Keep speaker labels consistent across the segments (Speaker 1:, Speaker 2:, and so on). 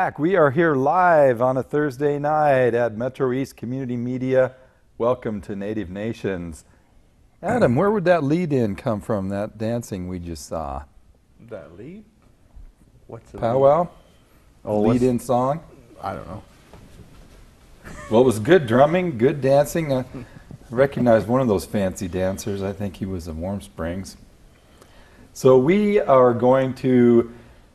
Speaker 1: back. We are here live on a Thursday night at Metro East Community Media. Welcome to Native Nations. Adam, where would that lead in come from, that dancing we just saw?
Speaker 2: That lead? What's the
Speaker 1: Powwow?
Speaker 2: Oh,
Speaker 1: lead in song?
Speaker 2: I don't know.
Speaker 1: Well, it was good drumming, good dancing. I recognized one of those fancy dancers. I think he was in Warm Springs. So we are going to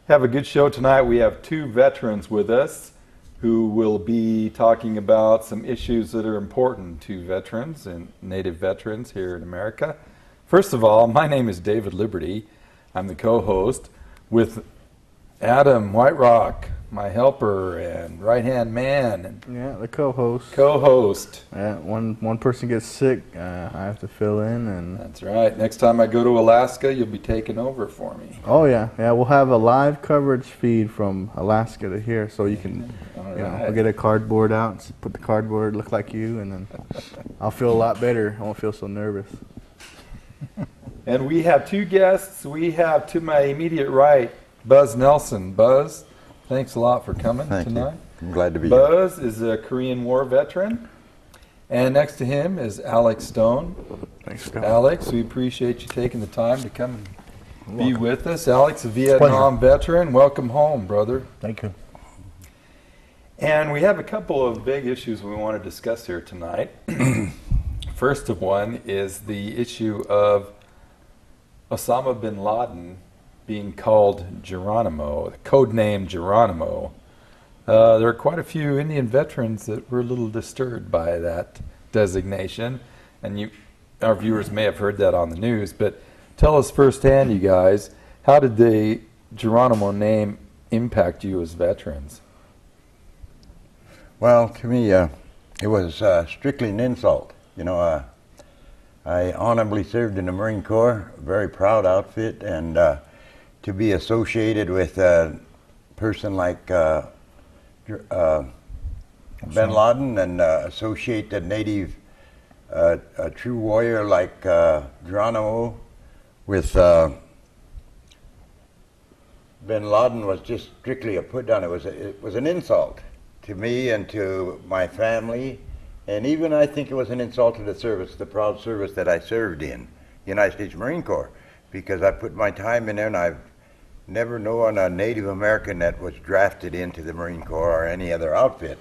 Speaker 1: have a good show tonight. We have two veterans with us who will be talking about some issues that are important to veterans and Native veterans here in America. First of all, my name is David Liberty. I'm the co-host with Adam Whiterock, my helper and right-hand man. And
Speaker 2: Yeah, the co-host.
Speaker 1: co-host.
Speaker 2: One person gets sick, I have to fill in, and
Speaker 1: That's right. Next time I go to Alaska, you'll be taking over for me.
Speaker 2: oh yeah, we'll have a live coverage feed from Alaska to here, so you can,
Speaker 1: All
Speaker 2: you know,
Speaker 1: right.
Speaker 2: we'll get a cardboard out, put the cardboard look like you, and then I'll feel a lot better. I won't feel so nervous.
Speaker 1: And we have two guests. We have to my immediate right, Buzz Nelson. Buzz, thanks a lot for coming
Speaker 3: Thank
Speaker 1: tonight.
Speaker 3: you. I'm glad to be here.
Speaker 1: Buzz is a Korean War veteran. And next to him is Alex Stone.
Speaker 2: Thanks, Scott.
Speaker 1: Alex, we appreciate you taking the time to come and be
Speaker 2: welcome.
Speaker 1: with us. Alex, a Vietnam veteran. Welcome home, brother.
Speaker 4: Thank you.
Speaker 1: And we have a couple of big issues we want to discuss here tonight. First of one is the issue of Osama bin Laden being called Geronimo, the code name Geronimo. There are quite a few Indian veterans that were a little disturbed by that designation, and our viewers may have heard that on the news, but tell us firsthand, you guys, how did the Geronimo name impact you as veterans?
Speaker 3: Well, to me, it was strictly an insult. You know, I honorably served in the Marine Corps, a very proud outfit, and to be associated with a person like bin Laden and associate a native, a true warrior like Geronimo with bin Laden was just strictly a put down. It was an insult to me and to my family, and even I think it was an insult to the service, the proud service that I served in, United States Marine Corps, because I put my time in there, and I've never known a Native American that was drafted into the Marine Corps or any other outfit.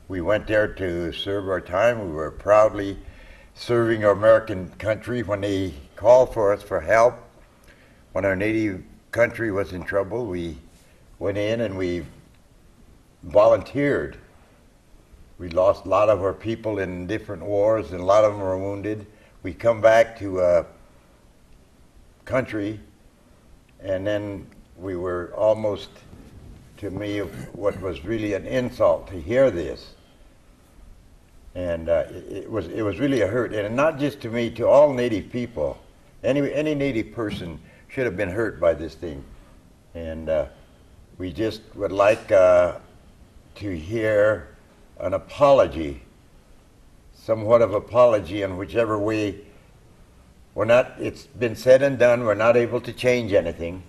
Speaker 3: We went there to serve our time. We were proudly serving our American country when they called for us for help. When our Native country was in trouble, we went in and we volunteered. We lost a lot of our people in different wars, and a lot of them were wounded. We come back to a country, and then we were almost, to me, what was really an insult to hear this. And it was really a hurt, and not just to me, to all Native people. Any Native person should have been hurt by this thing. And we just would like to hear an apology, somewhat of apology in whichever way. It's been said and done, we're not able to change anything,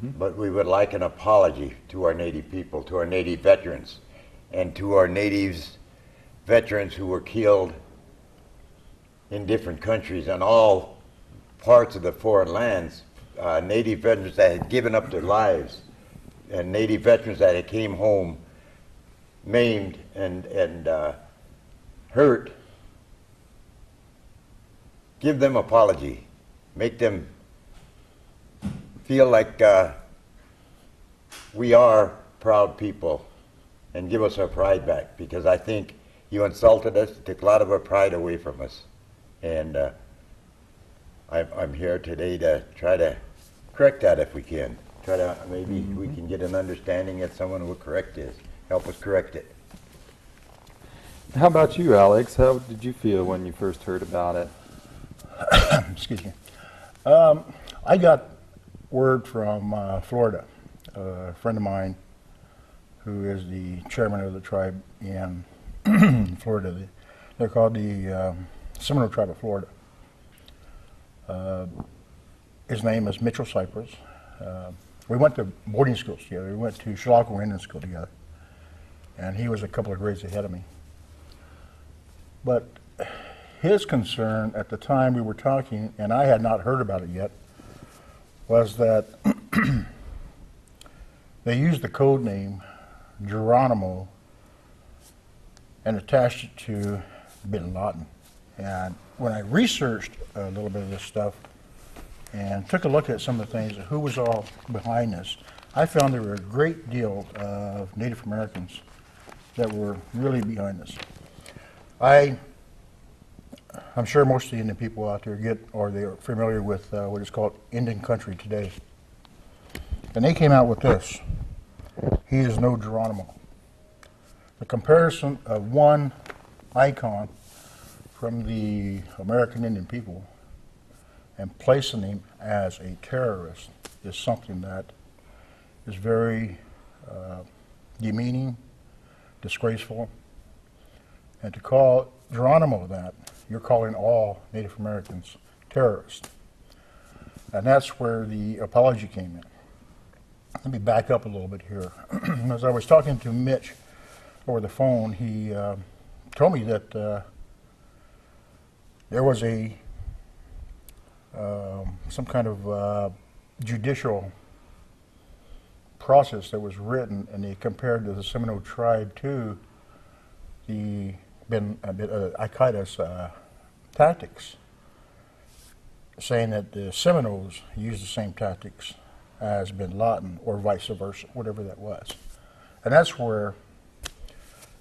Speaker 3: but we would like an apology to our Native people, to our Native veterans, and to our Natives veterans who were killed in different countries and all parts of the foreign lands, Native veterans that had given up their lives, and Native veterans that had came home maimed and hurt. Give them apology. Make them feel like we are proud people, and give us our pride back, because I think you insulted us, took a lot of our pride away from us. And I'm here today to try to correct that if we can. Try to, maybe we can get an understanding that someone will correct this, help us correct it.
Speaker 1: How about you, Alex? How did you feel when you first heard about it?
Speaker 4: Excuse me. I got word from Florida, a friend of mine who is the chairman of the tribe in Florida. They're called the Seminole Tribe of Florida. His name is Mitchell Cypress. we went to boarding schools together. We went to Chilocco Indian School together. And he was a couple of grades ahead of me. But his concern at the time we were talking, and I had not heard about it yet, was that they used the code name Geronimo and attached it to bin Laden. And when I researched a little bit of this stuff and took a look at some of the things, who was all behind this, I found there were a great deal of Native Americans that were really behind this. I'm sure most of the Indian people out there they're familiar with what is called Indian country today. And they came out with this. He is no Geronimo. The comparison of one icon from the American Indian people and placing him as a terrorist is something that is very demeaning, disgraceful. And to call Geronimo that, you're calling all Native Americans terrorists. And that's where the apology came in. Let me back up a little bit here. As I was talking to Mitch over the phone, he told me that there was some kind of judicial process that was written, and they compared the Seminole tribe to the Al-Qaeda's tactics, saying that the Seminoles used the same tactics as bin Laden, or vice versa, whatever that was. And that's where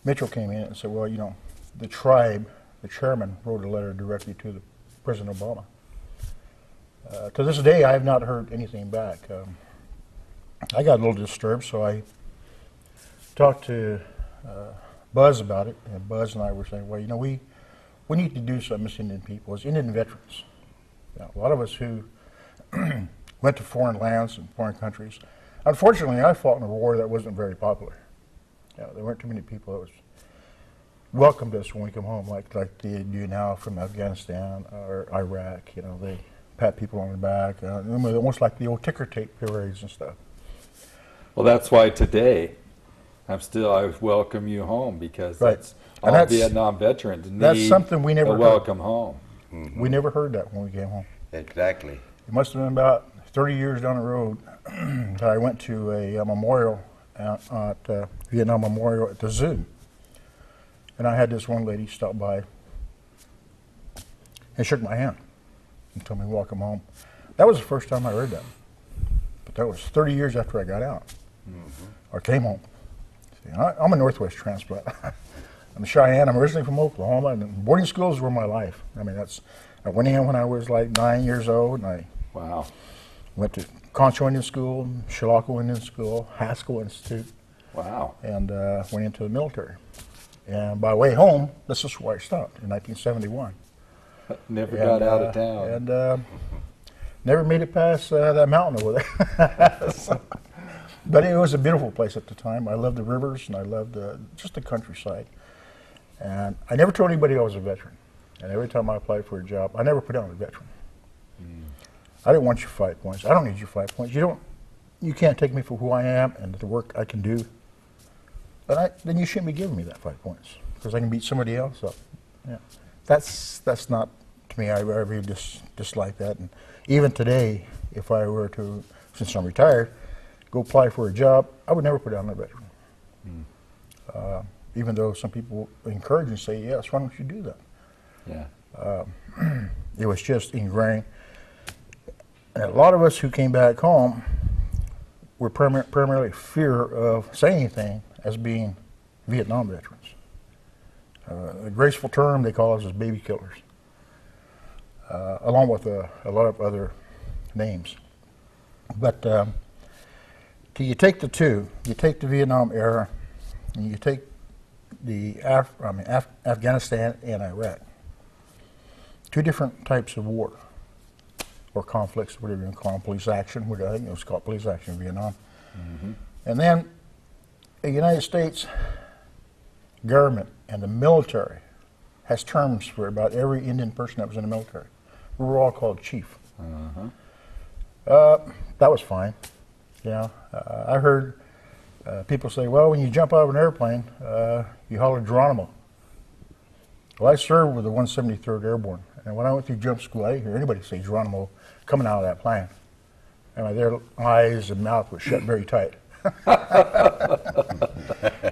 Speaker 4: Mitchell came in and said, well, you know, the tribe, the chairman, wrote a letter directly to President Obama. To this day, I have not heard anything back. I got a little disturbed, so I talked to Buzz about it, and Buzz and I were saying, well, you know, we need to do something as Indian people, as Indian veterans. You know, a lot of us who went to foreign lands and foreign countries. Unfortunately, I fought in a war that wasn't very popular. You know, there weren't too many people that was welcomed us when we come home, like they do now from Afghanistan or Iraq. You know, they pat people on the back, almost like the old ticker tape parades and stuff.
Speaker 1: Well, that's why today I welcome you home, because
Speaker 4: Right.
Speaker 1: that's
Speaker 4: And
Speaker 1: all Vietnam veterans need.
Speaker 4: That's something we never
Speaker 1: a
Speaker 4: heard.
Speaker 1: welcome home.
Speaker 3: Mm-hmm.
Speaker 4: We never heard that when we came home.
Speaker 3: Exactly.
Speaker 4: It must have been about 30 years down the road that I went to a memorial at Vietnam Memorial at the zoo. And I had this one lady stop by and shook my hand and told me welcome home. That was the first time I heard that. But that was 30 years after I got out, or came home. See, I'm a Northwest transplant. I'm a Cheyenne. I'm originally from Oklahoma, and boarding schools were my life. I mean, I went in when I was like 9 years old, and I
Speaker 1: Wow.
Speaker 4: went to Concho Indian School, Chilocco Indian School, Haskell Institute,
Speaker 1: Wow.
Speaker 4: and went into the military. And by way home, this is where I stopped in 1971.
Speaker 1: Never
Speaker 4: And,
Speaker 1: got out of town.
Speaker 4: And never made it past that mountain over there. But it was a beautiful place at the time. I loved the rivers, and I loved just the countryside. And I never told anybody I was a veteran. And every time I applied for a job, I never put down a veteran. I didn't want your 5 points. I don't need your 5 points. You can't take me for who I am and the work I can do. But then you shouldn't be giving me that 5 points, because I can beat somebody else up. Yeah. That's not, to me, I really dislike that. And even today, if I were to, since I'm retired, go apply for a job, I would never put down a veteran. Even though some people encourage and say, yes, why don't you do that?
Speaker 1: Yeah.
Speaker 4: It was just ingrained. And a lot of us who came back home were primarily fear of saying anything as being Vietnam veterans. A graceful term they call us is baby killers, along with a lot of other names. But you take the two, you take the Vietnam era, and you take the Afghanistan and Iraq. Two different types of war, or conflicts, whatever you want to call them, police action, which I think it was called police action in Vietnam. And then the United States government and the military has terms for about every Indian person that was in the military. We were all called chief. That was fine. You know, I heard people say, well, when you jump out of an airplane, you holler Geronimo. Well, I served with the 173rd Airborne, and when I went through jump school, I didn't hear anybody say Geronimo coming out of that plane. And their eyes and mouth were shut very tight.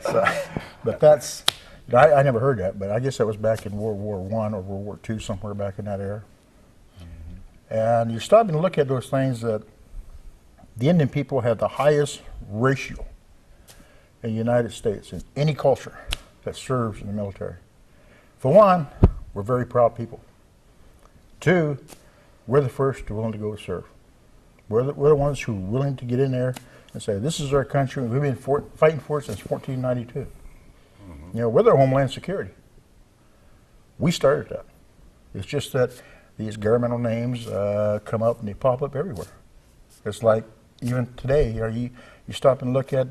Speaker 4: So, but that's, I never heard that, but I guess that was back in World War I or World War II, somewhere back in that era. And you stop and look at those things that the Indian people had the highest ratio in the United States in any culture that serves in the military. For one, we're very proud people. Two, we're the first willing to go to serve. We're the ones who are willing to get in there and say, this is our country, and we've been fighting for it since 1492. You know, we're their homeland security. We started that. It's just that these governmental names come up and they pop up everywhere. It's like, even today, you stop and look at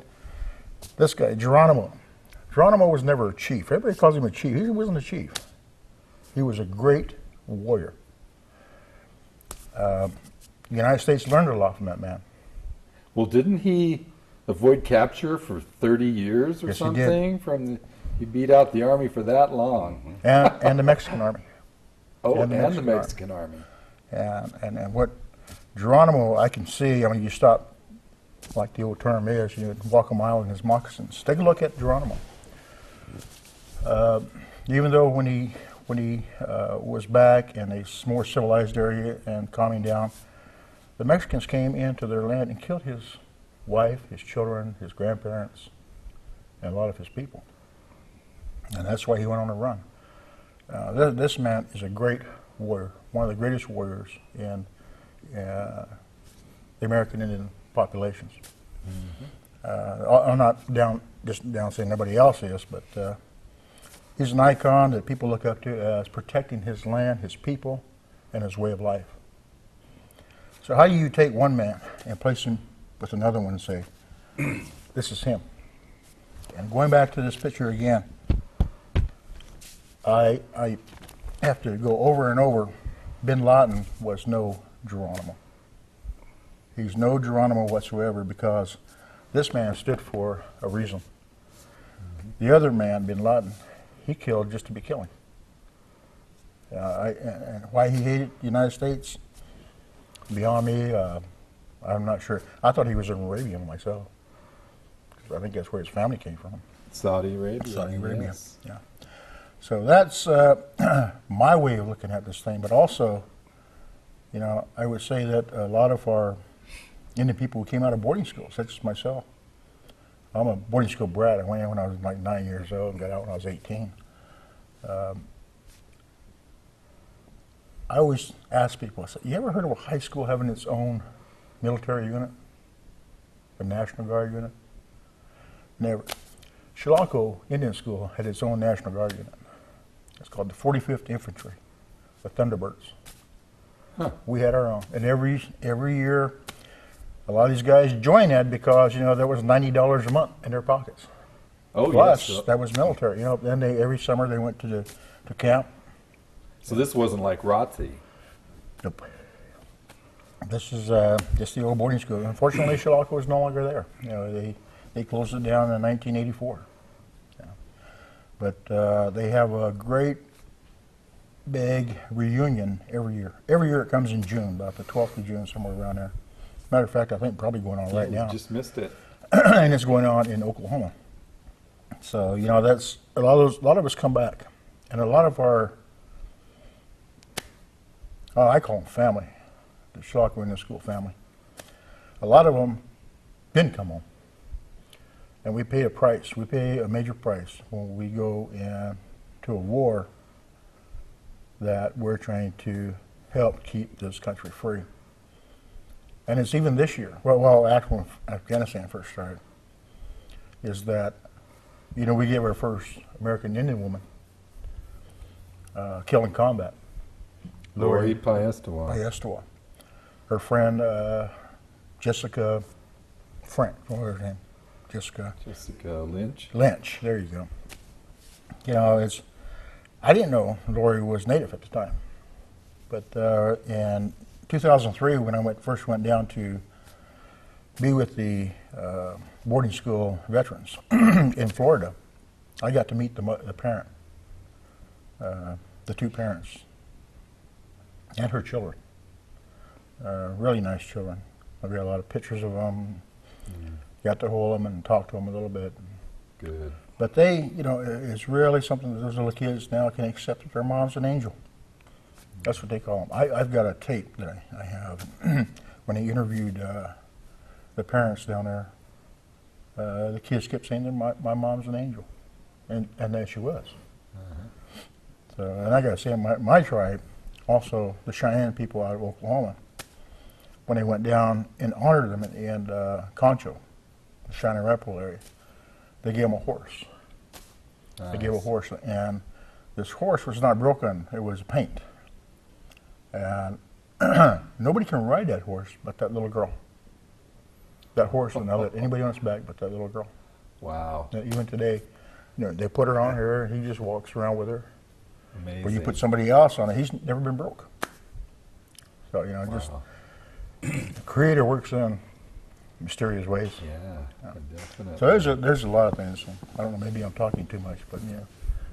Speaker 4: this guy, Geronimo. Geronimo was never a chief. Everybody calls him a chief. He wasn't a chief. He was a great warrior. The United States learned a lot from that man.
Speaker 1: Well, didn't he avoid capture for 30 years or
Speaker 4: Yes,
Speaker 1: something? He beat out the army for that long.
Speaker 4: And the Mexican army.
Speaker 1: Oh,
Speaker 4: And
Speaker 1: and
Speaker 4: the
Speaker 1: the
Speaker 4: Mexican
Speaker 1: Mexican army.
Speaker 4: And what Geronimo, I can see, I mean, you stop, like the old term is, you walk a mile in his moccasins. Take a look at Geronimo. Even though when he was back in a more civilized area and calming down, the Mexicans came into their land and killed his wife, his children, his grandparents, and a lot of his people. And that's why he went on a run. This man is a great warrior, one of the greatest warriors in the American Indian populations. I'm not just down saying nobody else is, but he's an icon that people look up to as protecting his land, his people, and his way of life. So how do you take one man and place him with another one and say, this is him? And going back to this picture again, I have to go over and over. Bin Laden was no Geronimo. He's no Geronimo whatsoever because this man stood for a reason. The other man, Bin Laden, he killed just to be killing. And why he hated the United States, beyond me, I'm not sure. I thought he was an Arabian myself. 'Cause I think that's where his family came from.
Speaker 1: Saudi Arabia.
Speaker 4: Saudi Arabia.
Speaker 1: Yes.
Speaker 4: Yeah. So that's my way of looking at this thing. But also, you know, I would say that a lot of our Indian people who came out of boarding schools, such as myself. I'm a boarding school brat. I went in when I was like 9 years old and got out when I was 18. I always ask people, I say, you ever heard of a high school having its own military unit? A National Guard unit? Never. Chilocco Indian School had its own National Guard unit. It's called the 45th Infantry, the Thunderbirds.
Speaker 1: Huh.
Speaker 4: We had our own. And every year, a lot of these guys joined that because, you know, there was $90 a month in their pockets.
Speaker 1: Oh,
Speaker 4: Plus,
Speaker 1: yes.
Speaker 4: that was military. You know, then every summer they went to camp.
Speaker 1: So this wasn't like ROTC.
Speaker 4: Nope. This is just the old boarding school. Unfortunately, Chilocco is no longer there. You know, they closed it down in 1984. Yeah. But they have a great big reunion every year. Every year it comes in June, about the 12th of June, somewhere around there. Matter of fact, I think probably going on right
Speaker 1: You
Speaker 4: now.
Speaker 1: just missed it.
Speaker 4: And it's going on in Oklahoma. So, you know, that's a lot of us come back. And a lot of our, I call them family, the Chilocco Indian School family. A lot of them didn't come home. And we pay a price. We pay a major price when we go into a war that we're trying to help keep this country free. And it's even this year, well, actually when Afghanistan first started, is that, you know, we gave our first American Indian woman killed in combat.
Speaker 1: Lori Paestawa.
Speaker 4: Paestawa. Her friend, Jessica Frank, what was her name? Jessica
Speaker 1: Lynch.
Speaker 4: Lynch, there you go. You know, I didn't know Lori was Native at the time. But in 2003, when I first went down to be with the boarding school veterans in Florida, I got to meet the parent, the two parents, and her children. Really nice children. I got a lot of pictures of them. Got to hold them and talk to them a little bit.
Speaker 1: Good.
Speaker 4: But they, it's really something that those little kids now can accept that their mom's an angel. That's what they call them. I've got a tape that I have when they interviewed the parents down there. The kids kept saying that my mom's an angel, and there she was. So, and I got to say, my tribe, also the Cheyenne people out of Oklahoma, when they went down and honored them at the end, Concho, the Cheyenne Rappel area, they gave them a horse. They gave a horse, and this horse was not broken; it was paint. And nobody can ride that horse but that little girl. That horse will not let anybody on its back but that little girl.
Speaker 1: Wow.
Speaker 4: Even today, they put her on her, and he just walks around with her.
Speaker 1: Amazing.
Speaker 4: But you put somebody else on it, he's never been broke. So, just
Speaker 1: Wow.
Speaker 4: the Creator works in mysterious ways.
Speaker 1: Yeah, definitely.
Speaker 4: So there's a lot of things. I don't know, maybe I'm talking too much, but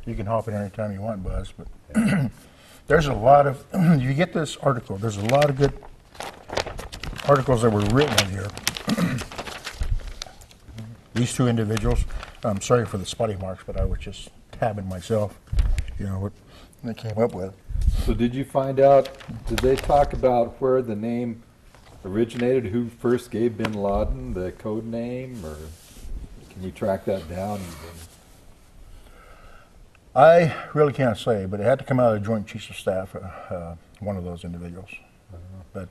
Speaker 4: you can hop in anytime you want, Buzz. But there's a lot of, you get this article, there's a lot of good articles that were written in here. These two individuals, I'm sorry for the spotty marks, but I was just tabbing myself, what they came up with.
Speaker 1: So did you find out, did they talk about where the name originated, who first gave bin Laden the code name, or can you track that down?
Speaker 4: I really can't say, but it had to come out of the Joint Chiefs of Staff, one of those individuals. But,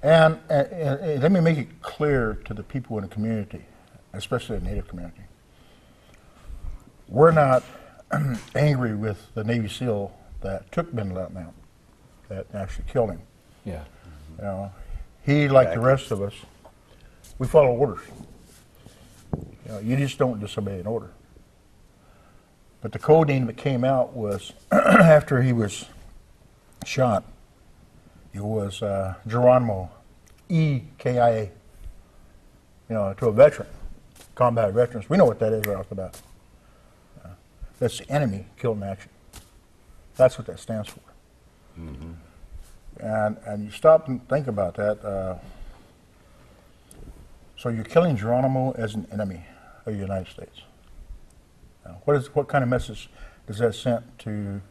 Speaker 4: and let me make it clear to the people in the community, especially the Native community. We're not angry with the Navy SEAL that took bin Laden out, that actually killed him.
Speaker 1: Yeah.
Speaker 4: He, like the rest of us, we follow orders. You just don't disobey an order. But the code name that came out was, after he was shot, it was Geronimo, E-K-I-A, to a veteran, combat veterans. We know what that is right off the bat. That's the enemy killed in action. That's what that stands for. Mm-hmm. And you stop and think about that. So you're killing Geronimo as an enemy of the United States. What kind of message does that send to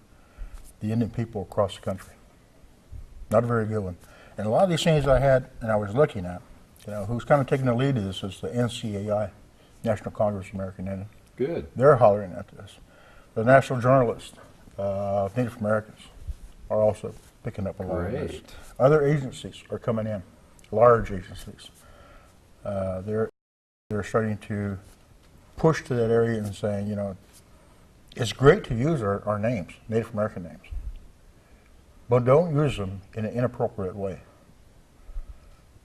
Speaker 4: the Indian people across the country? Not a very good one. And a lot of these things I had and I was looking at, who's kind of taking the lead of this is the NCAI, National Congress of American Indians.
Speaker 1: Good.
Speaker 4: They're hollering at this. The National Journalist of Native Americans are also picking up a lot of this.
Speaker 1: Great.
Speaker 4: Other agencies are coming in, large agencies. They're starting to push to that area and saying, it's great to use our names, Native American names, but don't use them in an inappropriate way.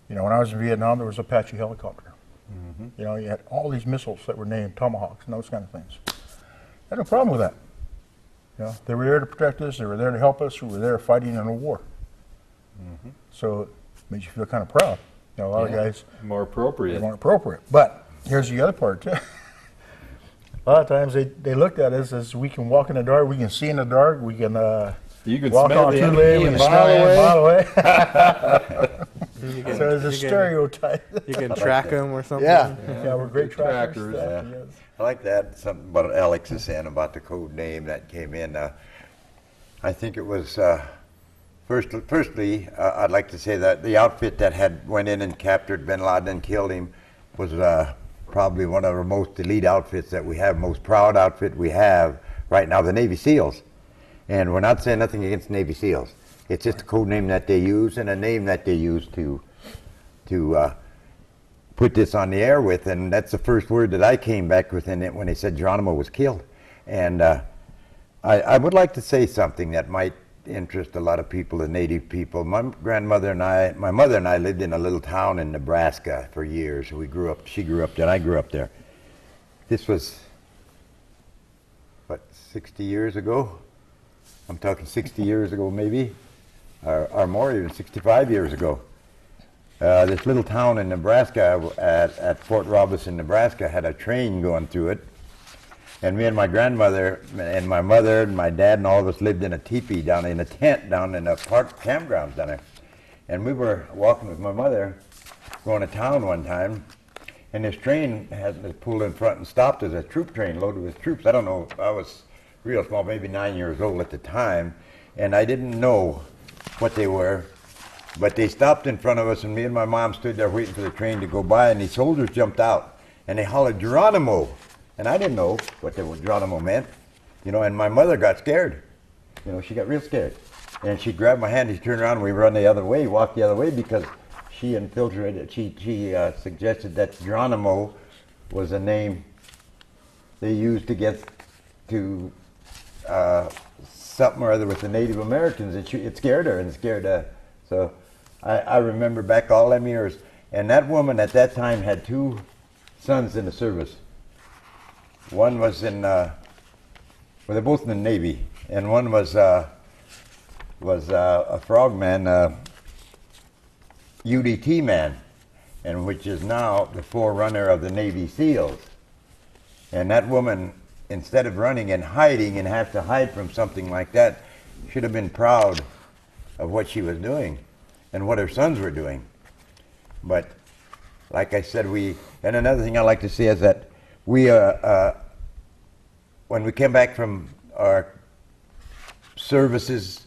Speaker 4: When I was in Vietnam, there was Apache helicopter. Mm-hmm. You had all these missiles that were named Tomahawks and those kind of things. I had no problem with that. They were there to protect us. They were there to help us. We were there fighting in a war. Mm-hmm. So it made you feel kind of proud. A lot of guys
Speaker 1: more appropriate.
Speaker 4: More appropriate. But here's the other part too. A lot of times they looked at us as we can walk in the dark, we can see in the dark, we can
Speaker 1: you can
Speaker 4: walk
Speaker 1: smell
Speaker 4: on
Speaker 1: the
Speaker 4: two
Speaker 1: enemy
Speaker 4: legs, we
Speaker 1: a
Speaker 4: can
Speaker 1: mile
Speaker 4: smell it
Speaker 1: away.
Speaker 4: a mile away. So there's a
Speaker 5: you can-
Speaker 4: stereotype.
Speaker 5: You can track them or something.
Speaker 4: Yeah, we're great
Speaker 1: Good
Speaker 4: trackers.
Speaker 1: trackers.
Speaker 3: Yeah. I like that, something about Alex is saying about the code name that came in. I think it was, firstly, I'd like to say that the outfit that had went in and captured bin Laden and killed him was probably one of our most elite outfits that we have, most proud outfit we have right now, the Navy SEALs. And we're not saying nothing against Navy SEALs. It's just a code name that they use and a name that they use to put this on the air with. And that's the first word that I came back with in it when they said Geronimo was killed. And I would like to say something that might interest a lot of people, the Native people. My mother and I lived in a little town in Nebraska for years. She grew up there, and I grew up there. This was, 60 years ago? I'm talking 60 years ago maybe, or more, even 65 years ago. This little town in Nebraska, at Fort Robinson, Nebraska, had a train going through it. And me and my grandmother and my mother and my dad and all of us lived in a teepee down in a tent down in a park campground down there. And we were walking with my mother going to town one time, and this train had pulled in front and stopped as a troop train loaded with troops. I don't know, I was real small, maybe 9 years old at the time, and I didn't know what they were. But they stopped in front of us, and me and my mom stood there waiting for the train to go by, and these soldiers jumped out, and they hollered, "Geronimo!" And I didn't know what the Geronimo meant, you know, and my mother got scared. You know, she got real scared. And she grabbed my hand, she turned around, and we run the other way, walked the other way, because she infiltrated, she suggested that Geronimo was a name they used to get to something or other with the Native Americans. It scared her and scared us. So I remember back all them years. And that woman at that time had 2 sons in the service. One was in, well, they're both in the Navy, and one was a frogman, UDT man, and which is now the forerunner of the Navy SEALs. And that woman, instead of running and hiding and have to hide from something like that, should have been proud of what she was doing and what her sons were doing. But like I said, and another thing I like to say is that we, when we came back from our services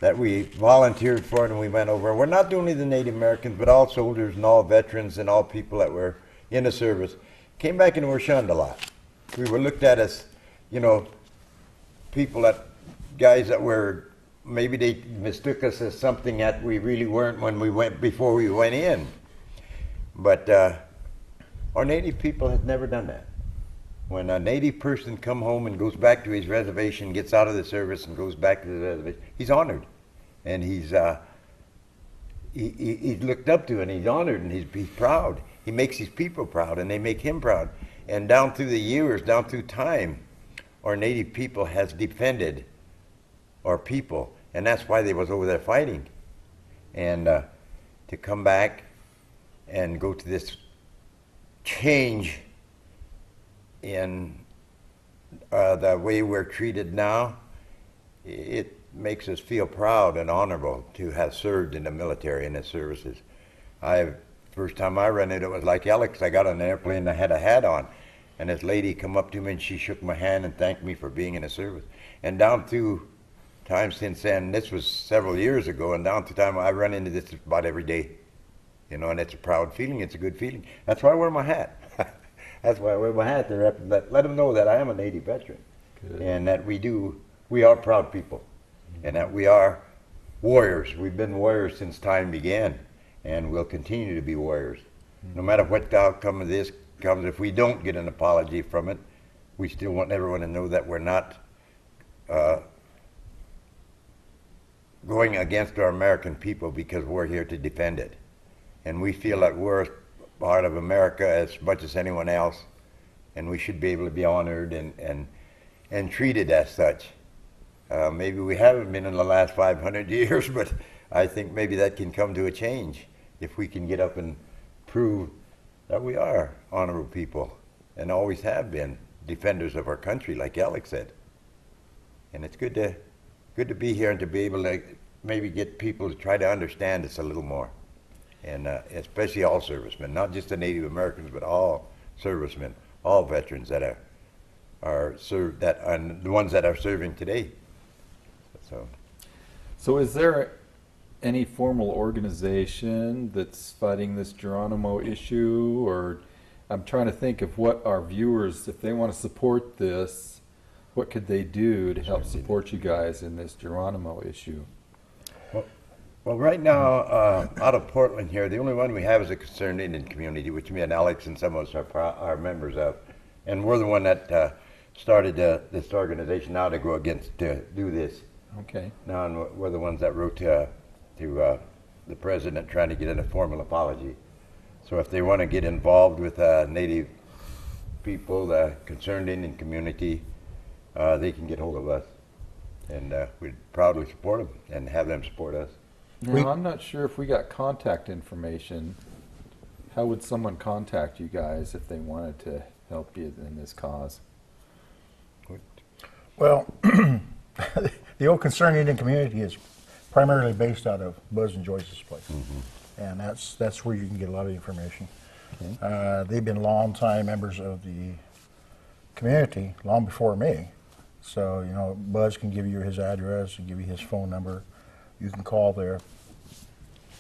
Speaker 3: that we volunteered for and we went over, we're not only the Native Americans, but all soldiers and all veterans and all people that were in the service, came back and were shunned a lot. We were looked at as, you know, guys that were, maybe they mistook us as something that we really weren't before we went in. But our Native people had never done that. When a Native person come home and goes back to his reservation, gets out of the service and goes back to the reservation, he's honored, and he's looked up to, and he's honored, and he's proud. He makes his people proud, and they make him proud. And down through the years, down through time, our Native people has defended our people, and that's why they was over there fighting. And to come back and go to this change in the way we're treated now, it makes us feel proud and honorable to have served in the military and the services. First time I ran it was like Alex. I got on an airplane and I had a hat on, and this lady come up to me and she shook my hand and thanked me for being in the service. And down through time since then, this was several years ago, and down through time I run into this about every day, you know, and it's a proud feeling. It's a good feeling. That's why I wear my hat. That's why I wear my hat to let them know that I am a Native veteran. Good. And that we are proud people, and that we are warriors. We've been warriors since time began, and we'll continue to be warriors. No matter what the outcome of this comes, if we don't get an apology from it, we still want everyone to know that we're not going against our American people, because we're here to defend it. And we feel that we're part of America as much as anyone else, and we should be able to be honored and treated as such. Maybe we haven't been in the last 500 years, but I think maybe that can come to a change if we can get up and prove that we are honorable people and always have been defenders of our country, like Alex said. And it's good to be here and to be able to maybe get people to try to understand us a little more. And especially all servicemen, not just the Native Americans, but all servicemen, all veterans that are served, and the ones that are serving today.
Speaker 1: So is there any formal organization that's fighting this Geronimo issue? Or I'm trying to think of what our viewers, if they want to support this, what could they do to help support you guys in this Geronimo issue?
Speaker 3: Well, right now, out of Portland here, the only one we have is a concerned Indian community, which me and Alex and some of us are members of. And we're the one that started this organization now to do this.
Speaker 1: Okay.
Speaker 3: Now, and we're the ones that wrote to the president trying to get in a formal apology. So if they want to get involved with Native people, the concerned Indian community, they can get hold of us. And we'd proudly support them and have them support us.
Speaker 1: Now, I'm not sure if we got contact information. How would someone contact you guys if they wanted to help you in this cause?
Speaker 4: Well, the old Concerned Indian Community is primarily based out of Buzz and Joyce's place, and that's where you can get a lot of information.
Speaker 1: Okay.
Speaker 4: They've been long-time members of the community, long before me. So, you know, Buzz can give you his address and give you his phone number. You can call there.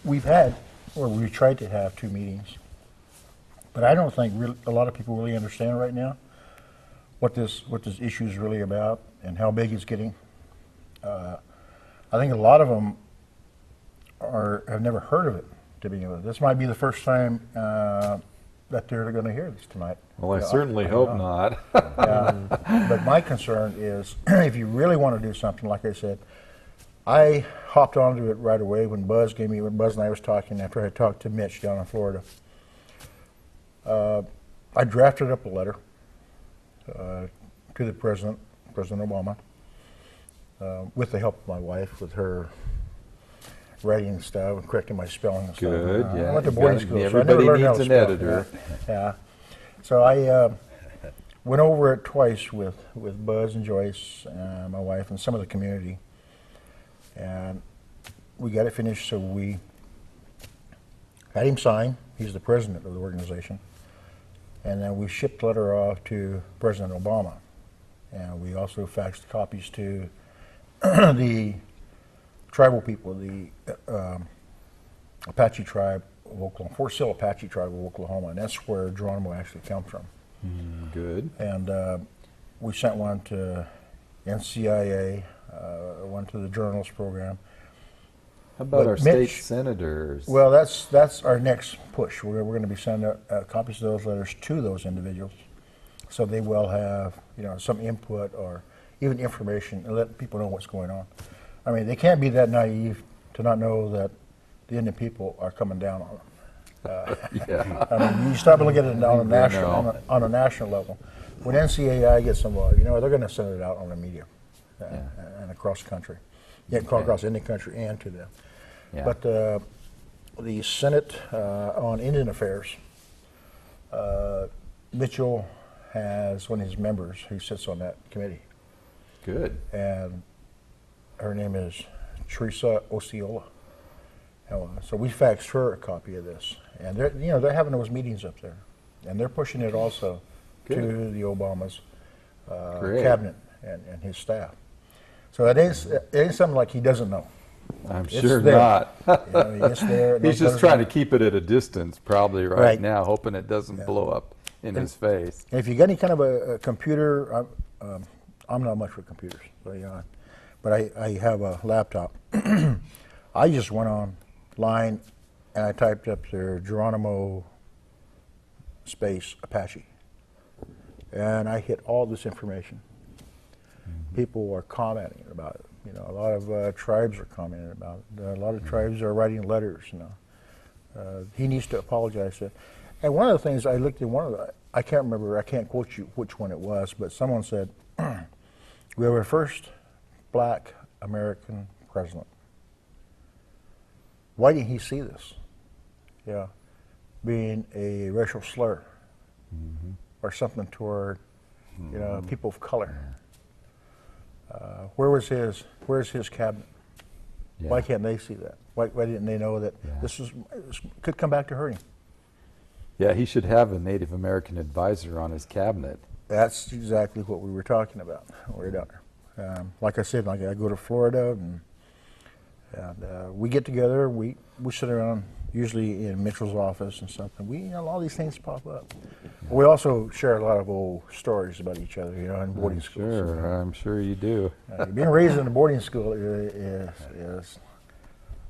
Speaker 4: We tried to have 2 meetings, but I don't think a lot of people really understand right now what this issue is really about and how big it's getting. I think a lot of them have never heard of it to begin with. This might be the first time that they're going to hear this tonight.
Speaker 1: Well, I
Speaker 4: Yeah,
Speaker 1: certainly hope not.
Speaker 4: But my concern is, if you really want to do something, like I said, I hopped onto it right away when Buzz and I was talking after I talked to Mitch down in Florida. I drafted up a letter to the President Obama, with the help of my wife, with her writing and stuff and correcting my spelling and stuff.
Speaker 1: Good,
Speaker 4: I
Speaker 1: yeah.
Speaker 4: went to
Speaker 1: You
Speaker 4: boarding
Speaker 1: gotta-
Speaker 4: school, so I
Speaker 1: everybody
Speaker 4: never learned how
Speaker 1: needs
Speaker 4: to
Speaker 1: an
Speaker 4: spell.
Speaker 1: editor.
Speaker 4: Yeah. So I went over it twice with Buzz and Joyce and my wife and some of the community, and we got it finished. So we had him sign. He's the president of the organization, and then we shipped the letter off to President Obama, and we also faxed copies to the tribal people, the Apache tribe of Oklahoma, Fort Sill Apache tribe of Oklahoma, and that's where Geronimo actually comes from.
Speaker 1: Good.
Speaker 4: And we sent one to NCIA, one to the journalist program.
Speaker 1: How about
Speaker 4: But
Speaker 1: our state
Speaker 4: Mitch-
Speaker 1: senators?
Speaker 4: Well, that's our next push. We're going to be sending copies of those letters to those individuals, so they will have some input or even information and let people know what's going on. I mean, they can't be that naive to not know that the Indian people are coming down on them.
Speaker 1: yeah.
Speaker 4: I mean, you start looking at it on a
Speaker 1: they
Speaker 4: national
Speaker 1: know.
Speaker 4: on a national level. When NCAI gets involved, they're going to send it out on the media and across the country, across Indian country and to them.
Speaker 1: Yeah.
Speaker 4: But the Senate on Indian Affairs, Mitchell has one of his members who sits on that committee,
Speaker 1: Good.
Speaker 4: and her name is Teresa Osceola. So we faxed her a copy of this, and they're having those meetings up there, and they're pushing it also to
Speaker 1: Good.
Speaker 4: the Obama's
Speaker 1: Great.
Speaker 4: cabinet and his staff. So it ain't something like he doesn't know.
Speaker 1: I'm
Speaker 4: It's
Speaker 1: sure
Speaker 4: there.
Speaker 1: not.
Speaker 4: It's there.
Speaker 1: He's just trying to keep it at a distance, probably right,
Speaker 4: Right.
Speaker 1: now, hoping it doesn't blow up in his face.
Speaker 4: And if you got any kind of a computer, I'm not much for computers, but I have a laptop. I just went online and I typed up there Geronimo space Apache, and I hit all this information. People are commenting about it. A lot of tribes are commenting about it. A lot of tribes are writing letters. He needs to apologize to. And one of the things I looked at, I can't remember, I can't quote you which one it was, but someone said, we have our first black American president. Why didn't he see this? Being a racial slur or something toward, people of color. Where's his cabinet?
Speaker 1: Yeah.
Speaker 4: Why can't they see that? Why didn't they know that this could come back to hurt him?
Speaker 1: Yeah, he should have a Native American advisor on his cabinet.
Speaker 4: That's exactly what we were talking about. We're down there. Like I said, I go to Florida and we get together. We sit around usually in Mitchell's office and something. A lot of these things pop up. We also share a lot of old stories about each other, in boarding schools.
Speaker 1: Sure, I'm sure you do.
Speaker 4: Being raised in a boarding school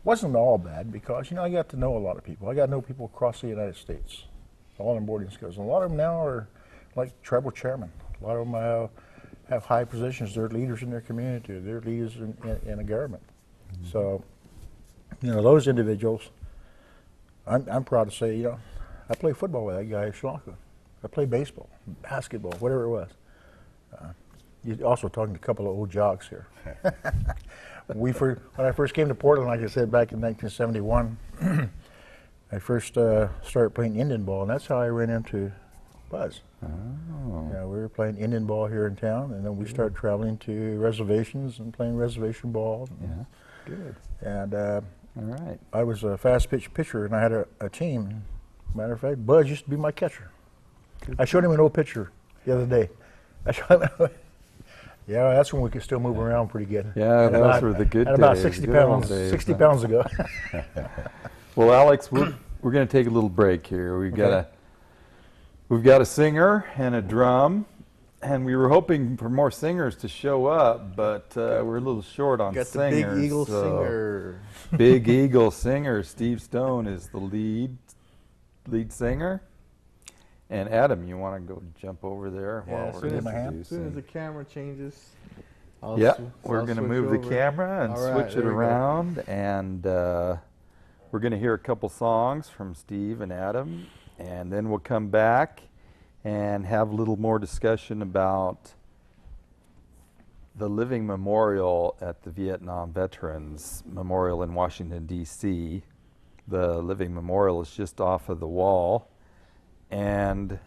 Speaker 4: wasn't all bad because I got to know a lot of people. I got to know people across the United States, all in boarding schools. And a lot of them now are like tribal chairmen. A lot of them have high positions. They're leaders in their community. They're leaders in a government. So, those individuals, I'm proud to say, I played football with that guy, Shlonka. I played baseball, basketball, whatever it was. You're also talking to a couple of old jocks here. When I first came to Portland, like I said, back in 1971, I first started playing Indian ball, and that's how I ran into Buzz.
Speaker 1: Oh.
Speaker 4: Yeah, we were playing Indian ball here in town, and then we started traveling to reservations and playing reservation ball.
Speaker 1: Yeah. Good.
Speaker 4: And
Speaker 1: All right.
Speaker 4: I was a fast pitch pitcher, and I had a team. Matter of fact, Buzz used to be my catcher. I showed him an old picture the other day. Yeah, that's when we could still move around pretty good.
Speaker 1: Yeah,
Speaker 4: At
Speaker 1: those
Speaker 4: about-
Speaker 1: were the good
Speaker 4: at about
Speaker 1: days,
Speaker 4: 60
Speaker 1: good old
Speaker 4: pounds.
Speaker 1: days,
Speaker 4: 60
Speaker 1: huh?
Speaker 4: pounds ago.
Speaker 1: Well, Alex, we're going to take a little break here. We've got a singer and a drum, and we were hoping for more singers to show up, but we're a little short on
Speaker 2: Got the
Speaker 1: singers.
Speaker 2: Big Eagle
Speaker 1: so
Speaker 2: singer.
Speaker 1: Big Eagle singer Steve Stone is the lead singer. And Adam, you want to go jump over there
Speaker 2: Yeah,
Speaker 1: while
Speaker 2: as
Speaker 1: we're
Speaker 2: soon
Speaker 4: as-
Speaker 2: As soon as the
Speaker 1: introducing?
Speaker 2: camera changes,
Speaker 1: Yeah,
Speaker 2: I'll
Speaker 1: we're going to
Speaker 2: switch
Speaker 1: move the
Speaker 2: over.
Speaker 1: camera and
Speaker 2: All right,
Speaker 1: switch it
Speaker 2: there we go.
Speaker 1: around, and we're going to hear a couple songs from Steve and Adam, and then we'll come back and have a little more discussion about the living memorial at the Vietnam Veterans Memorial in Washington, D.C. The living memorial is just off of the wall, and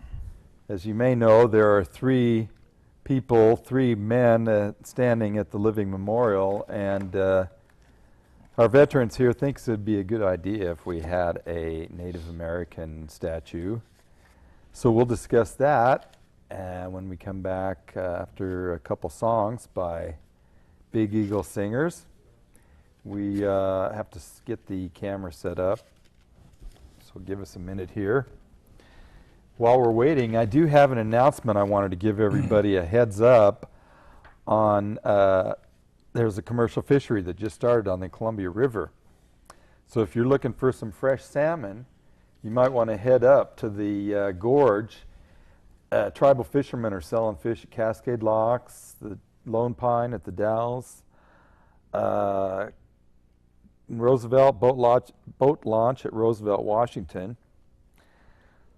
Speaker 1: as you may know, there are three men standing at the living memorial, and our veterans here thinks it'd be a good idea if we had a Native American statue. So we'll discuss that when we come back after a couple songs by Big Eagle Singers. We have to get the camera set up, so give us a minute here. While we're waiting, I do have an announcement I wanted to give everybody a heads up on. There's a commercial fishery that just started on the Columbia River. So if you're looking for some fresh salmon, you might want to head up to the gorge. Tribal fishermen are selling fish at Cascade Locks, the Lone Pine at the Dalles, Roosevelt boat launch at Roosevelt, Washington.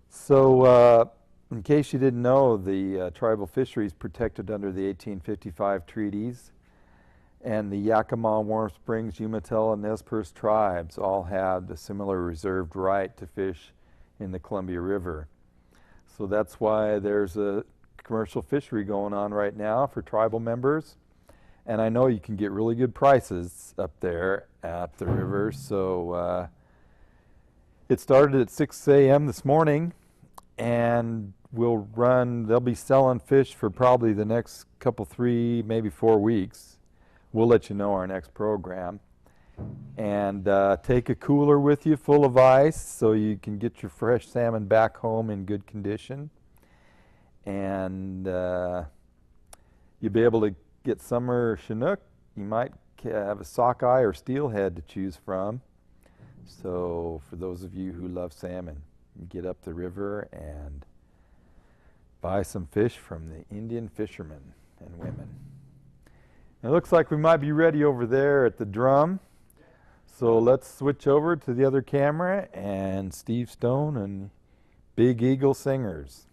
Speaker 1: So, in case you didn't know, the tribal fisheries protected under the 1855 treaties, and the Yakima, Warm Springs, Umatilla, and Nez Perce tribes all had a similar reserved right to fish in the Columbia River. So that's why there's a commercial fishery going on right now for tribal members, and I know you can get really good prices up there at the river. So it started at 6 a.m. this morning, and they'll be selling fish for probably the next couple, 3, maybe 4 weeks. We'll let you know our next program. And take a cooler with you full of ice so you can get your fresh salmon back home in good condition. And you'll be able to get summer Chinook. You might have a sockeye or steelhead to choose from. So for those of you who love salmon, you get up the river and buy some fish from the Indian fishermen and women. It looks like we might be ready over there at the drum. So let's switch over to the other camera and Steve Stone and Big Eagle Singers.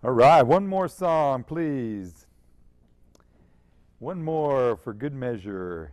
Speaker 1: All right, one more song, please. One more for good measure.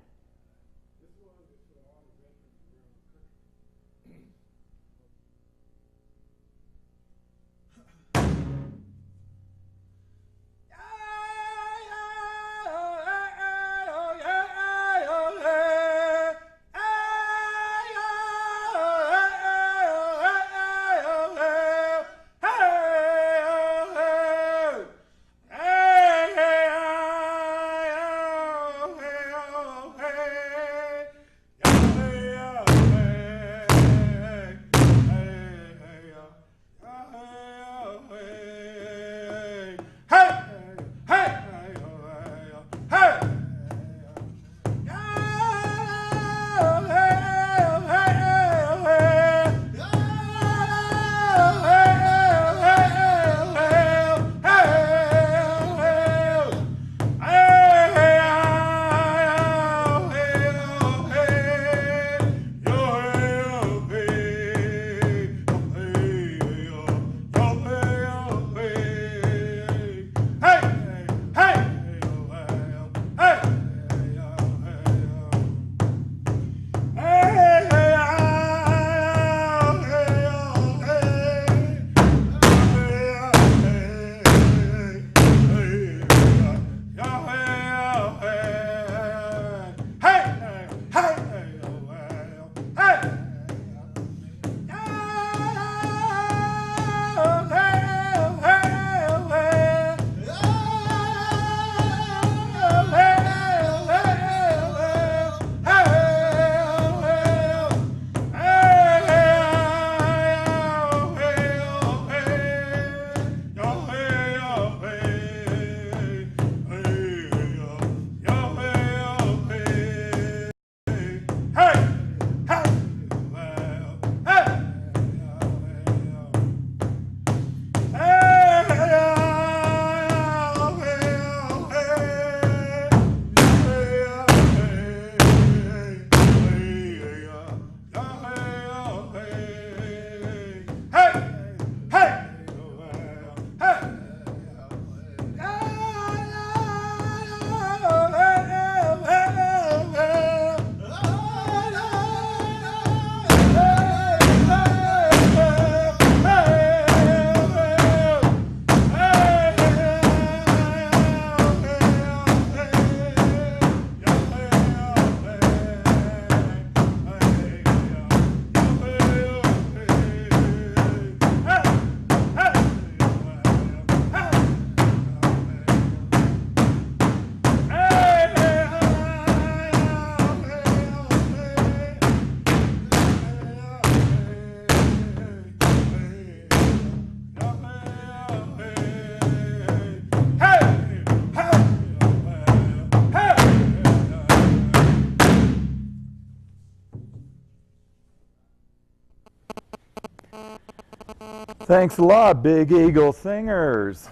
Speaker 1: Thanks a lot, Big Eagle Singers.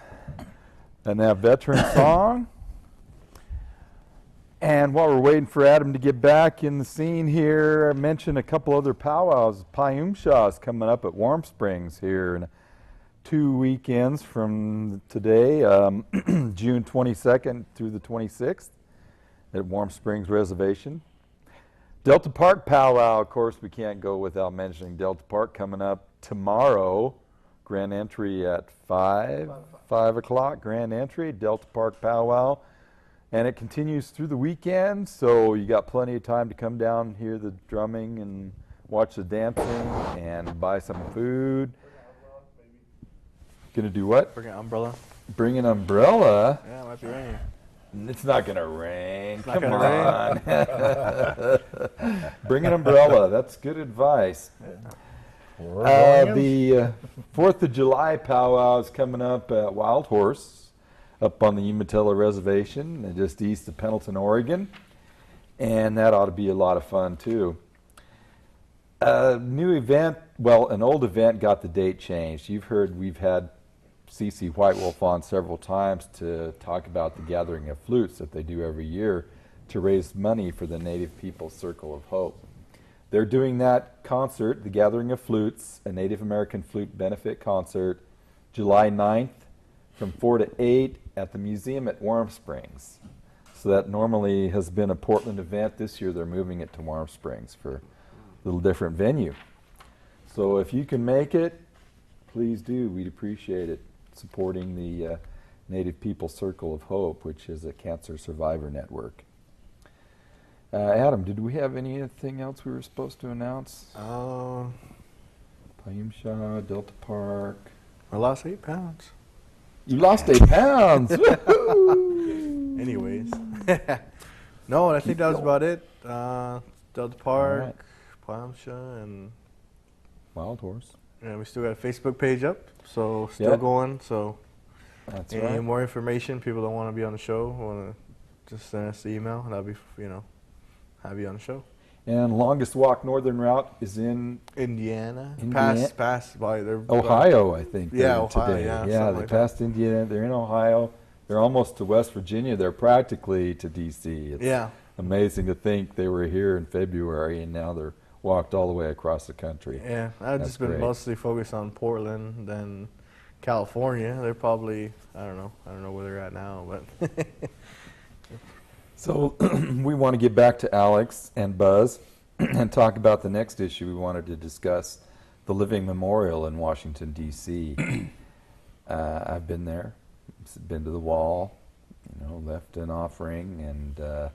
Speaker 1: And that veteran song. And while we're waiting for Adam to get back in the scene here, I mentioned a couple other powwows. Payumsha is coming up at Warm Springs here in 2 weekends from today, June 22nd through the 26th at Warm Springs Reservation. Delta Park powwow, of course, we can't go without mentioning Delta Park coming up tomorrow. Grand entry at 5 o'clock, grand entry, Delta Park powwow. And it continues through the weekend, so you got plenty of time to come down, hear the drumming and watch the dancing and buy some food. Gonna do what?
Speaker 2: Bring an umbrella.
Speaker 1: Bring an umbrella?
Speaker 2: Yeah, it might be raining.
Speaker 1: It's not gonna rain.
Speaker 2: not
Speaker 1: Come
Speaker 2: gonna
Speaker 1: on. Bring an umbrella. That's good advice.
Speaker 4: We're going in.
Speaker 1: The 4th of July powwow is coming up at Wild Horse up on the Umatilla Reservation, just east of Pendleton, Oregon. And that ought to be a lot of fun, too. A new event, well, an old event got the date changed. You've heard we've had C.C. White Wolf on several times to talk about the Gathering of Flutes that they do every year to raise money for the Native People's Circle of Hope. They're doing that concert, the Gathering of Flutes, a Native American Flute Benefit Concert, July 9th from 4 to 8 at the museum at Warm Springs. So that normally has been a Portland event. This year they're moving it to Warm Springs for a little different venue. So if you can make it, please do. We'd appreciate it. Supporting the Native People Circle of Hope, which is a cancer survivor network. Adam, did we have anything else we were supposed to announce? Payumsha, Delta Park.
Speaker 2: I lost 8 pounds.
Speaker 1: You lost 8 pounds! Woohoo!
Speaker 2: Anyways. No, I think that was about it. Delta Park, Payumsha, and
Speaker 1: Wild Horse.
Speaker 2: we still got a Facebook page up, so still going. So
Speaker 1: That's
Speaker 2: any
Speaker 1: right.
Speaker 2: more information, people that want to be on the show, want to just send us the email, and I'll be, have you on the show.
Speaker 1: And longest walk northern route is in
Speaker 2: Indiana,
Speaker 1: Indiana?
Speaker 2: Pass by there.
Speaker 1: Ohio, I think.
Speaker 2: Yeah,
Speaker 1: they're
Speaker 2: Ohio,
Speaker 1: today.
Speaker 2: yeah,
Speaker 1: Yeah,
Speaker 2: something
Speaker 1: they
Speaker 2: like
Speaker 1: passed Indiana. They're in Ohio. They're almost to West Virginia. They're practically to D.C. It's
Speaker 2: Yeah.
Speaker 1: amazing to think they were here in February and now they're walked all the way across the country.
Speaker 2: Yeah, I've
Speaker 1: That's
Speaker 2: just been
Speaker 1: great.
Speaker 2: mostly focused on Portland, then California. They're probably, I don't know where they're at now, but
Speaker 1: So we want to get back to Alex and Buzz and talk about the next issue we wanted to discuss, the Living Memorial in Washington, D.C. I've been there, been to the wall, left an offering, and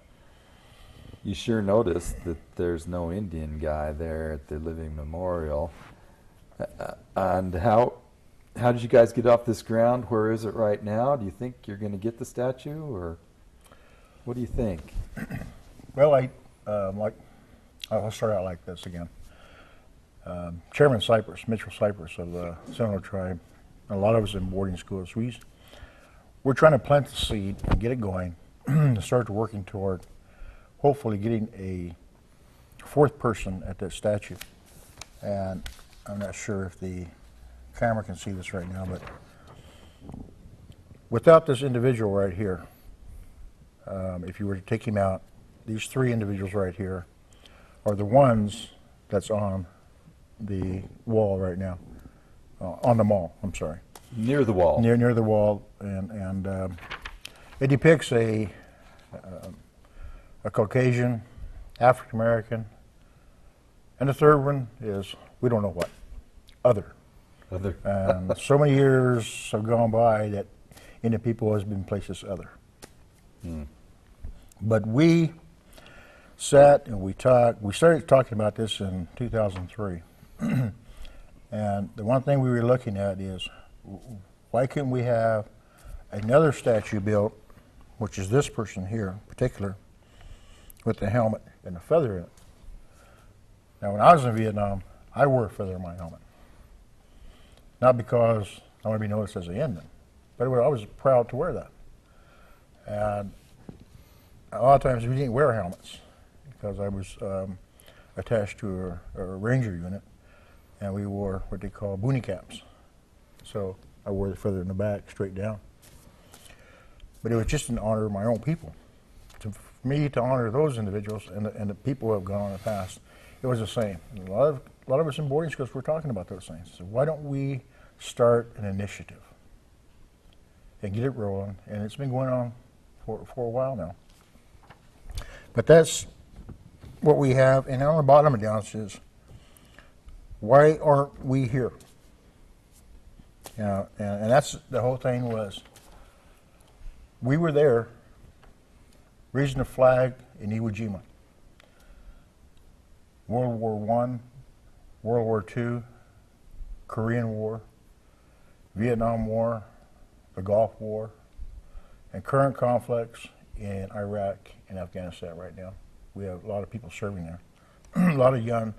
Speaker 1: you sure notice that there's no Indian guy there at the Living Memorial. And how did you guys get off this ground? Where is it right now? Do you think you're going to get the statue, or what do you think?
Speaker 4: Well, I'll start out like this again. Chairman Cypress, Mitchell Cypress of the Seminole Tribe, a lot of us in boarding schools, we're trying to plant the seed and get it going to start working toward hopefully getting a 4th person at that statue. And I'm not sure if the camera can see this right now, but without this individual right here, if you were to take him out, these 3 individuals right here are the ones that's on the wall right now, on the mall, I'm sorry.
Speaker 1: Near the wall.
Speaker 4: Near the wall, and it depicts a Caucasian, African American, and the 3rd one is, we don't know what, other.
Speaker 1: Other.
Speaker 4: And so many years have gone by that Indian people has been placed as other. But we sat and we talked. We started talking about this in 2003. And the one thing we were looking at is, why couldn't we have another statue built, which is this person here in particular, with the helmet and the feather in it. Now, when I was in Vietnam, I wore a feather in my helmet. Not because I want to be noticed as an Indian, but I was proud to wear that. And a lot of times we didn't wear helmets because I was attached to a ranger unit, and we wore what they call boonie caps. So I wore the feather in the back straight down. But it was just in honor of my own people. For me to honor those individuals and the people who have gone on in the past, it was the same. And a lot of us in boarding schools were talking about those things. So why don't we start an initiative and get it rolling? And it's been going on for a while now. But that's what we have. And on the bottom of it says, why aren't we here? And that's the whole thing was, we were there raising the flag in Iwo Jima. World War I, World War II, Korean War, Vietnam War, the Gulf War, and current conflicts in Iraq and Afghanistan right now. We have a lot of people serving there. A lot of young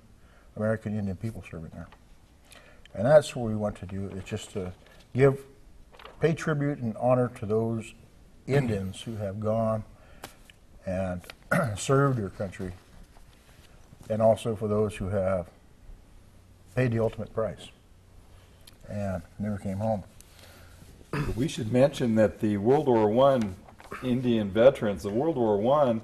Speaker 4: American Indian people serving there. And that's what we want to do, is just to pay tribute and honor to those Indians who have gone and served their country, and also for those who have paid the ultimate price and never came home.
Speaker 1: We should mention that the World War I Indian veterans, the World War I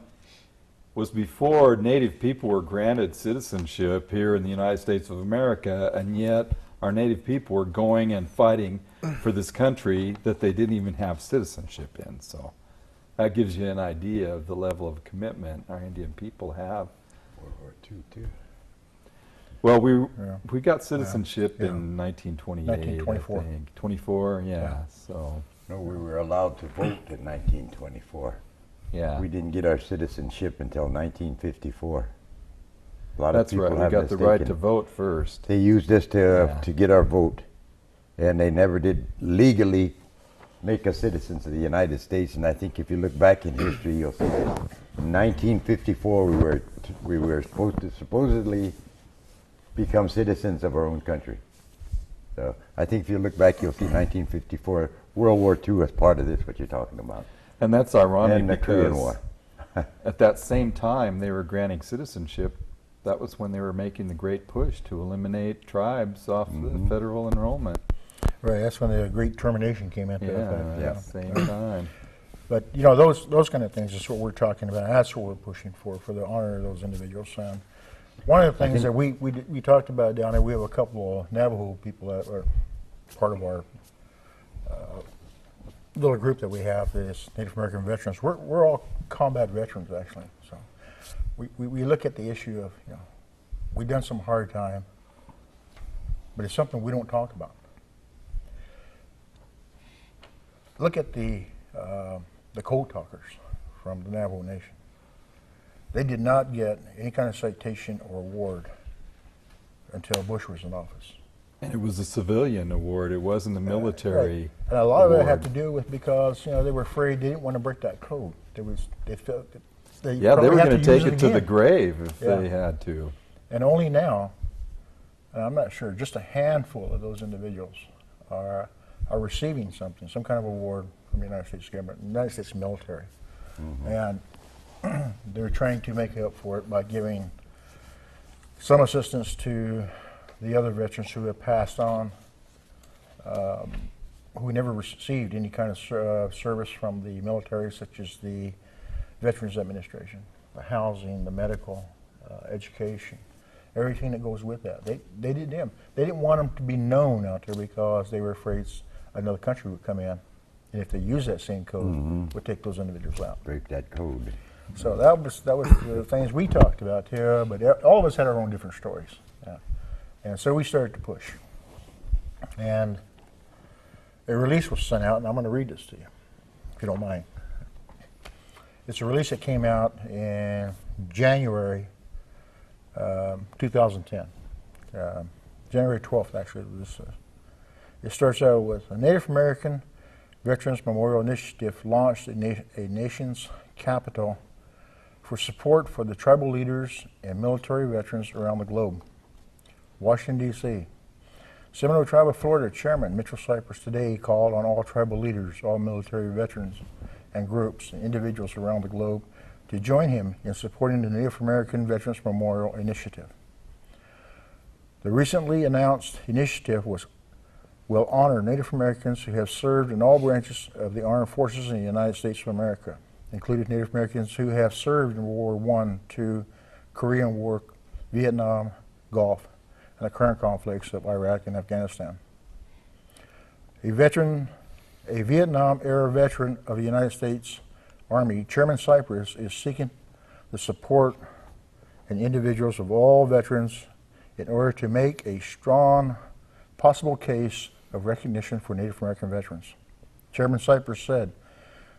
Speaker 1: was before Native people were granted citizenship here in the United States of America, and yet our native people were going and fighting for this country that they didn't even have citizenship in. So that gives you an idea of the level of commitment our Indian people have.
Speaker 3: World War II, too.
Speaker 1: Well, we
Speaker 4: Yeah.
Speaker 1: we got citizenship
Speaker 4: Yeah.
Speaker 1: in 1928,
Speaker 4: 1924.
Speaker 1: I think. 24, yeah.
Speaker 4: Yeah.
Speaker 1: So,
Speaker 3: No, we were allowed to vote in 1924.
Speaker 1: yeah.
Speaker 3: We didn't get our citizenship until 1954. A lot
Speaker 1: That's
Speaker 3: of people
Speaker 1: right. We
Speaker 3: have
Speaker 1: got the right to
Speaker 3: mistaken.
Speaker 1: vote first.
Speaker 3: They used this
Speaker 1: Yeah.
Speaker 3: to get our vote, and they never did legally make us citizens of the United States. And I think if you look back in history, you'll see that in 1954 we were supposed to supposedly become citizens of our own country. So I think if you look back, you'll see 1954, World War II as part of this. What you're talking about,
Speaker 1: And that's ironic
Speaker 3: and the Korean
Speaker 1: because
Speaker 3: War.
Speaker 1: at that same time they were granting citizenship. That was when they were making the great push to eliminate tribes off the federal enrollment.
Speaker 4: Right, that's when the Great Termination came into
Speaker 1: Yeah,
Speaker 4: effect.
Speaker 1: at
Speaker 3: Yeah.
Speaker 1: the same time.
Speaker 4: But you know, those kind of things is what we're talking about. That's what we're pushing for the honor of those individuals. And one of the things that we talked about down there, we have a couple of Navajo people that are part of our little group that we have, this Native American veterans. We're all combat veterans actually. So we look at the issue of, you know, we've done some hard time, but it's something we don't talk about. Look at the code talkers from the Navajo Nation. They did not get any kind of citation or award until Bush was in office.
Speaker 1: And it was a civilian award. It wasn't a military.
Speaker 4: Right. And a lot of it
Speaker 1: award.
Speaker 4: had to do with because, you know, they were afraid they didn't want to break that code. They felt that they
Speaker 1: Yeah, they
Speaker 4: probably
Speaker 1: were
Speaker 4: had
Speaker 1: going to take
Speaker 4: use
Speaker 1: it to the
Speaker 4: again.
Speaker 1: grave if
Speaker 4: Yeah.
Speaker 1: they had to.
Speaker 4: And only now, and I'm not sure, just a handful of those individuals are receiving something, some kind of award from the United States government, the United States military. And they're trying to make up for it by giving some assistance to the other veterans who have passed on, who never received any kind of service from the military, such as the Veterans Administration, the housing, the medical, education, everything that goes with that. They didn't want them to be known out there because they were afraid another country would come in, and if they use that same code, would take those individuals out.
Speaker 3: Break that code.
Speaker 4: So that was the things we talked about here, but all of us had our own different stories. Yeah. And so we started to push. And a release was sent out, and I'm going to read this to you, if you don't mind. It's a release that came out in January 2010. January 12th, actually. It starts out with a Native American Veterans Memorial Initiative launched a nation's capital for support for the tribal leaders and military veterans around the globe. Washington, D.C. Seminole Tribe of Florida Chairman Mitchell Cypress today called on all tribal leaders, all military veterans and groups and individuals around the globe to join him in supporting the Native American Veterans Memorial Initiative. The recently announced initiative will honor Native Americans who have served in all branches of the armed forces in the United States of America, including Native Americans who have served in World War I, II, Korean War, Vietnam, Gulf, and the current conflicts of Iraq and Afghanistan. A Vietnam-era veteran of the United States Army, Chairman Cypress is seeking the support and individuals of all veterans in order to make a strong possible case of recognition for Native American veterans. Chairman Cypress said,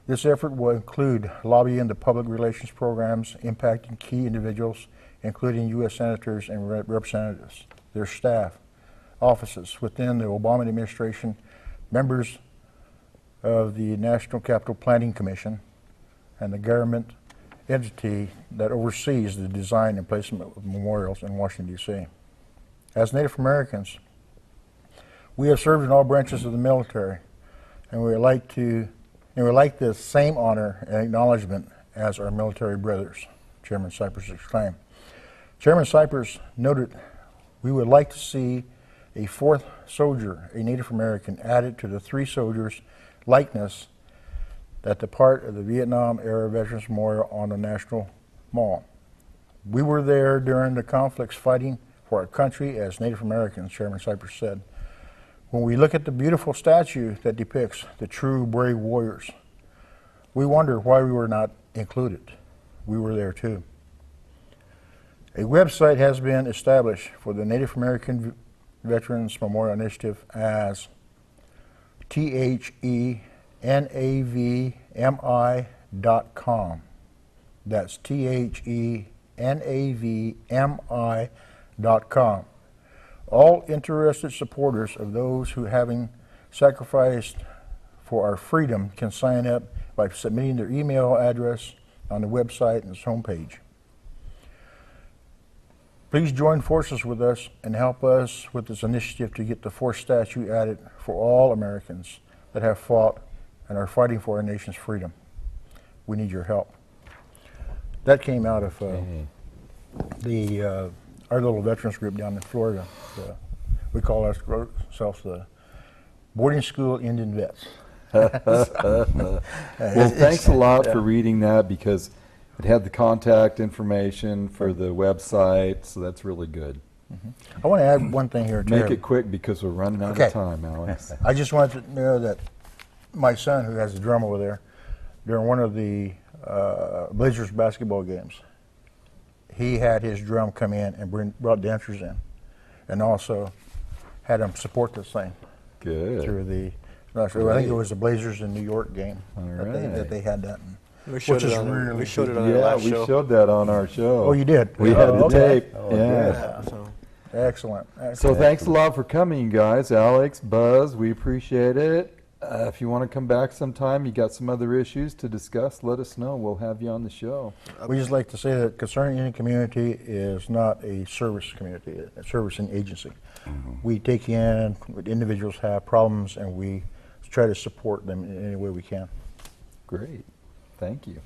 Speaker 4: this effort will include lobbying the public relations programs impacting key individuals, including U.S. senators and representatives, their staff, offices within the Obama administration, members of the National Capital Planning Commission, and the government entity that oversees the design and placement of memorials in Washington, D.C. As Native Americans, we have served in all branches of the military, and we would like the same honor and acknowledgement as our military brothers, Chairman Cypress exclaimed. Chairman Cypress noted, we would like to see a fourth soldier, a Native American, added to the 3 soldiers' likeness that the part of the Vietnam-era Veterans Memorial on the National Mall. We were there during the conflicts fighting for our country as Native Americans, Chairman Cypress said. When we look at the beautiful statue that depicts the true brave warriors, we wonder why we were not included. We were there too. A website has been established for the Native American Veterans Memorial Initiative as thenavmi.com. That's thenavmi.com. All interested supporters of those who having sacrificed for our freedom can sign up by submitting their email address on the website and its homepage. Please join forces with us and help us with this initiative to get the 4th statute added for all Americans that have fought and are fighting for our nation's freedom. We need your help. That came out of our little veterans group down in Florida. We call ourselves the Boarding School Indian Vets.
Speaker 1: Well, thanks a lot for reading that, because it had the contact information for the website, so that's really good.
Speaker 4: I want to add one thing here,
Speaker 1: Make
Speaker 4: Terry.
Speaker 1: it quick because we're running out
Speaker 4: Okay.
Speaker 1: of time, Alex.
Speaker 4: I just wanted to know that my son, who has a drum over there, during one of the Blazers basketball games, he had his drum come in and brought dancers in, and also had them support this thing
Speaker 1: Good.
Speaker 4: through the. I think it was the Blazers in New York game that they had that.
Speaker 2: We showed
Speaker 4: Which
Speaker 2: it
Speaker 4: is
Speaker 2: on,
Speaker 4: really
Speaker 2: we showed it
Speaker 4: good.
Speaker 2: on our
Speaker 1: Yeah,
Speaker 2: last
Speaker 1: we
Speaker 2: show.
Speaker 1: showed that on our show.
Speaker 4: Oh, you did?
Speaker 1: We had the
Speaker 4: okay.
Speaker 1: tape.
Speaker 3: Oh,
Speaker 1: yeah.
Speaker 2: Yeah, so.
Speaker 4: Excellent.
Speaker 1: So thanks a lot for coming, you guys. Alex, Buzz, we appreciate it. If you want to come back sometime, you got some other issues to discuss, let us know. We'll have you on the show.
Speaker 4: We just like to say that Concerning Indian Community is not a service community, a servicing agency. We take in what individuals have problems, and we try to support them in any way we can.
Speaker 1: Great. Thank you.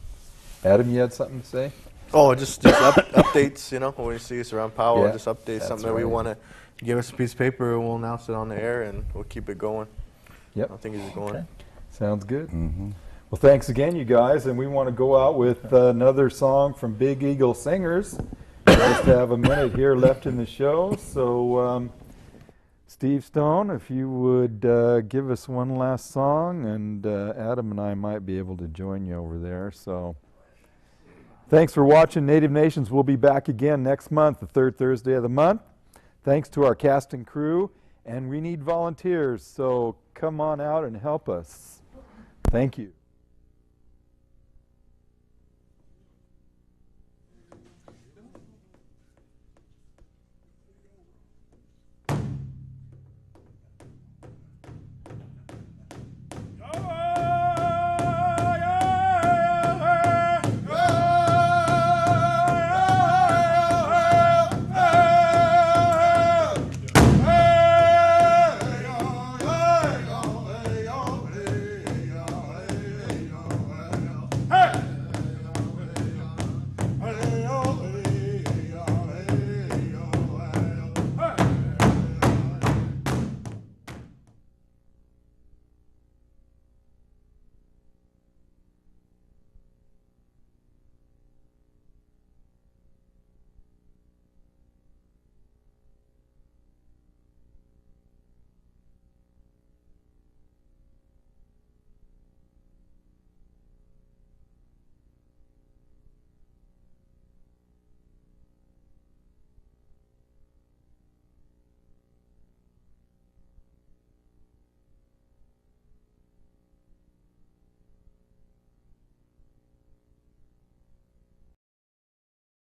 Speaker 1: Adam, you had something to say?
Speaker 2: Oh, just updates, you know, when you see us around Powell,
Speaker 1: Yeah,
Speaker 2: just updates,
Speaker 1: that's
Speaker 2: something that we
Speaker 1: right.
Speaker 2: want to give us a piece of paper, and we'll announce it on the air, and we'll keep it going.
Speaker 1: Yep.
Speaker 2: I think it's going.
Speaker 4: Okay.
Speaker 1: Sounds good. Well, thanks again, you guys. And we want to go out with another song from Big Eagle Singers. We just have a minute here left in the show. So, Steve Stone, if you would give us one last song, and Adam and I might be able to join you over there. So, thanks for watching Native Nations. We'll be back again next month, the 3rd Thursday of the month. Thanks to our cast and crew. And we need volunteers, so come on out and help us. Thank you.